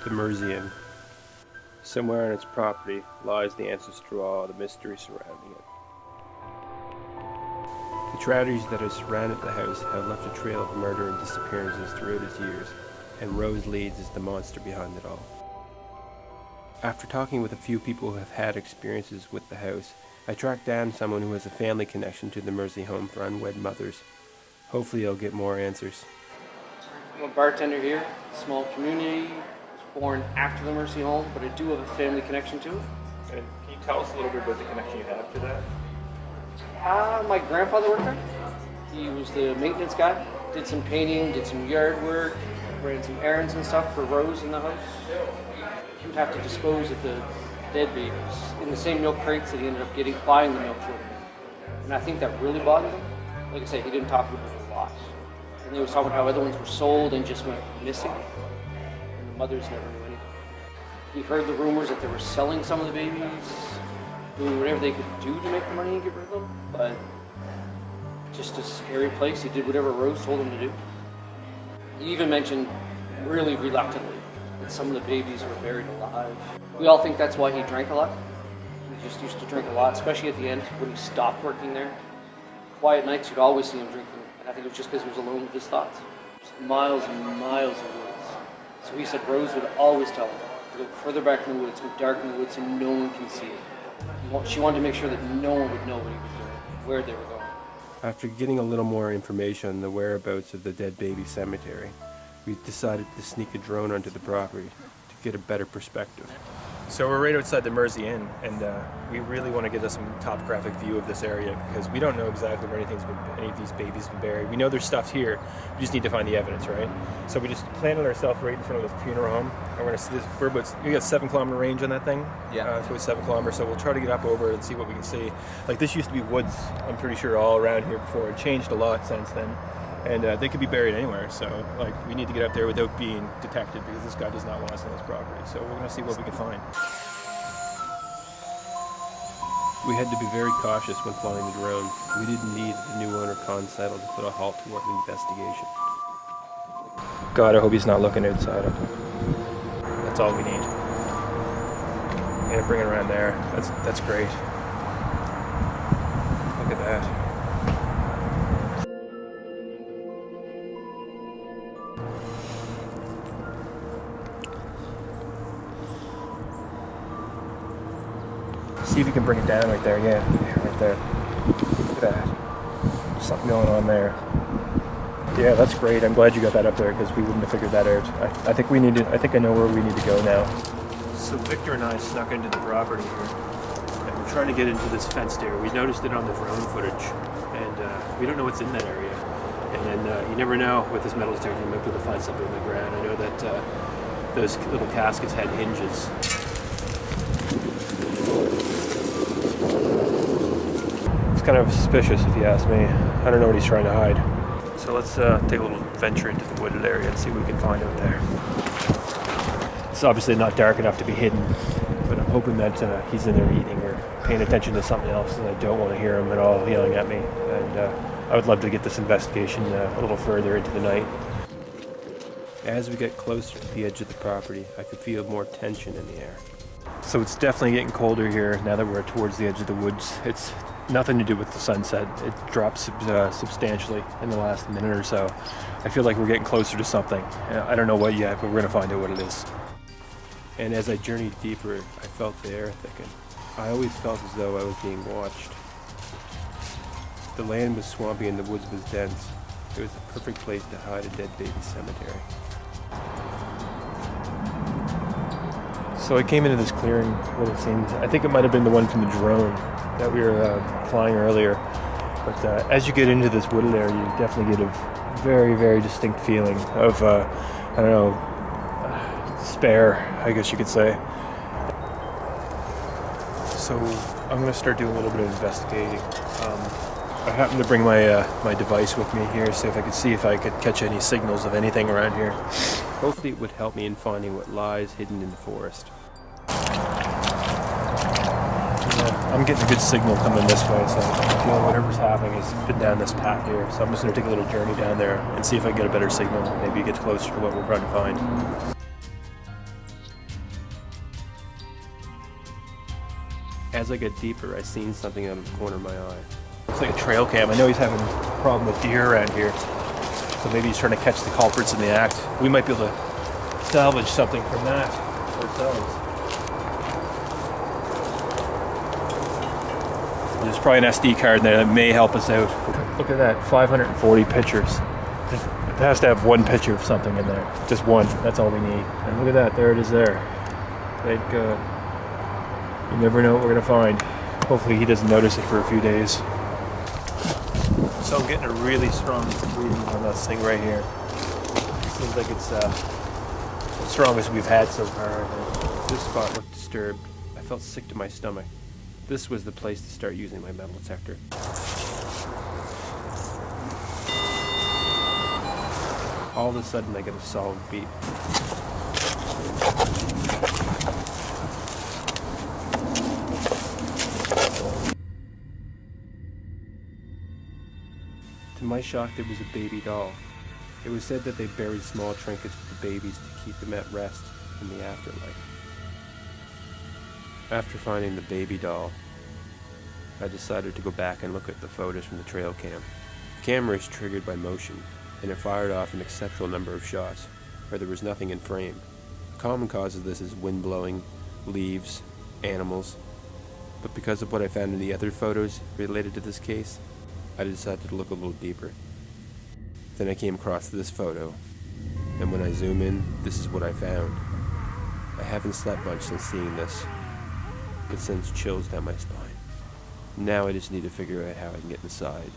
The Mersey Inn. Somewhere on its property lies the answers to all the mystery surrounding it. The tragedies that have surrounded the house have left a trail of murder and disappearances throughout its years, and Rose Leeds is the monster behind it all. After talking with a few people who have had experiences with the house, I tracked down someone who has a family connection to the Mersey Home for Unwed Mothers. Hopefully I'll get more answers. I'm a bartender here, small community. I was born after the Mersey Home, but I do have a family connection to it. And can you tell us a little bit about the connection you have to that? My grandfather worked there. He was the maintenance guy, did some painting, did some yard work, ran some errands and stuff for Rose in the house. He would have to dispose of the dead babies in the same milk crates that he ended up buying the milk for. And I think that really bothered him. Like I said, he didn't talk about it a lot. And he was talking about how other ones were sold and just went missing. And the mothers never knew anything. He heard the rumors that they were selling some of the babies, doing whatever they could do to make the money and get rid of them. But just a scary place. He did whatever Rose told him to do. He even mentioned, really reluctantly, that some of the babies were buried alive. We all think that's why he drank a lot. He just used to drink a lot, especially at the end when he stopped working there. Quiet nights, you'd always see him drinking. And I think it was just because he was alone with his thoughts. Just miles and miles of woods. So he said Rose would always tell him to go further back in the woods, go dark in the woods so no one can see it. She wanted to make sure that no one would know what he was doing, where they were going. After getting a little more information on the whereabouts of the dead baby cemetery, we decided to sneak a drone onto the property to get a better perspective. So we're right outside the Mersey Inn, and we really want to get us some topographic view of this area because we don't know exactly where any of these babies been buried. We know there's stuff here, we just need to find the evidence, right? So we just planted ourselves right in front of this funeral home, and we're gonna see this. We got 7-kilometer range on that thing. Yeah. So it's 7 kilometers. So we'll try to get up over and see what we can see. Like this used to be woods, I'm pretty sure, all around here before. It changed a lot since then. And they could be buried anywhere, so like we need to get up there without being detected because this guy does not want us on his property. So we're gonna see what we can find. We had to be very cautious when flying the drone. We didn't need the new owner Consettle to put a halt to our investigation. God, I hope he's not looking outside of him. That's all we need. Yeah, bring it around there. That's great. Look at that. See if you can bring it down right there. Yeah, right there. Look at that. Something going on there. Yeah, that's great. I'm glad you got that up there because we wouldn't have figured that out. I think I know where we need to go now. So Victor and I snuck into the property here, and we're trying to get into this fenced area. We noticed it on the drone footage, and we don't know what's in that area. And then you never know what this metal's doing. You might be able to find something in the ground. I know that those little caskets had hinges. Kind of suspicious if you ask me. I don't know what he's trying to hide. So let's take a little venture into the wooded area and see what we can find out there. It's obviously not dark enough to be hidden, but I'm hoping that he's in there eating or paying attention to something else, and I don't want to hear him at all yelling at me. And I would love to get this investigation a little further into the night. As we get closer to the edge of the property, I could feel more tension in the air. So it's definitely getting colder here now that we're towards the edge of the woods. It's nothing to do with the sunset. It dropped substantially in the last minute or so. I feel like we're getting closer to something. I don't know what yet, but we're gonna find out what it is. And as I journeyed deeper, I felt the air thicken. I always felt as though I was being watched. The land was swampy and the woods was dense. It was the perfect place to hide a dead baby cemetery. So I came into this clearing, what it seemed. I think it might have been the one from the drone that we were flying earlier. But as you get into this wooded area, you definitely get a very, very distinct feeling of, I don't know, despair, I guess you could say. So I'm going to start doing a little bit of investigating. I happen to bring my device with me here, so if I could catch any signals of anything around here. Hopefully it would help me in finding what lies hidden in the forest. Yeah, I'm getting a good signal coming this way, so I feel whatever's happening has been down this path here. So I'm just going to take a little journey down there and see if I can get a better signal, maybe get closer to what we're trying to find. As I get deeper, I seen something out of the corner of my eye. Looks like a trail cam. I know he's having a problem with deer around here. So maybe he's trying to catch the culprits in the act. We might be able to salvage something from that ourselves. There's probably an SD card in there that may help us out. Look at that, 540 pictures. It has to have one picture of something in there. Just one, that's all we need. And look at that, there it is there. Thank God. You never know what we're gonna find. Hopefully he doesn't notice it for a few days. So I'm getting a really strong reading on this thing right here. Seems like it's the strongest we've had so far. This spot looked disturbed. I felt sick to my stomach. This was the place to start using my metal detector. All of a sudden I get a solid beat. To my shock, it was a baby doll. It was said that they buried small trinkets with the babies to keep them at rest in the afterlife. After finding the baby doll, I decided to go back and look at the photos from the trail cam. The camera is triggered by motion, and it fired off an exceptional number of shots, where there was nothing in frame. A common cause of this is wind blowing, leaves, animals, but because of what I found in the other photos related to this case, I decided to look a little deeper. Then I came across this photo, and when I zoom in, this is what I found. I haven't slept much since seeing this. It sends chills down my spine. Now I just need to figure out how I can get inside.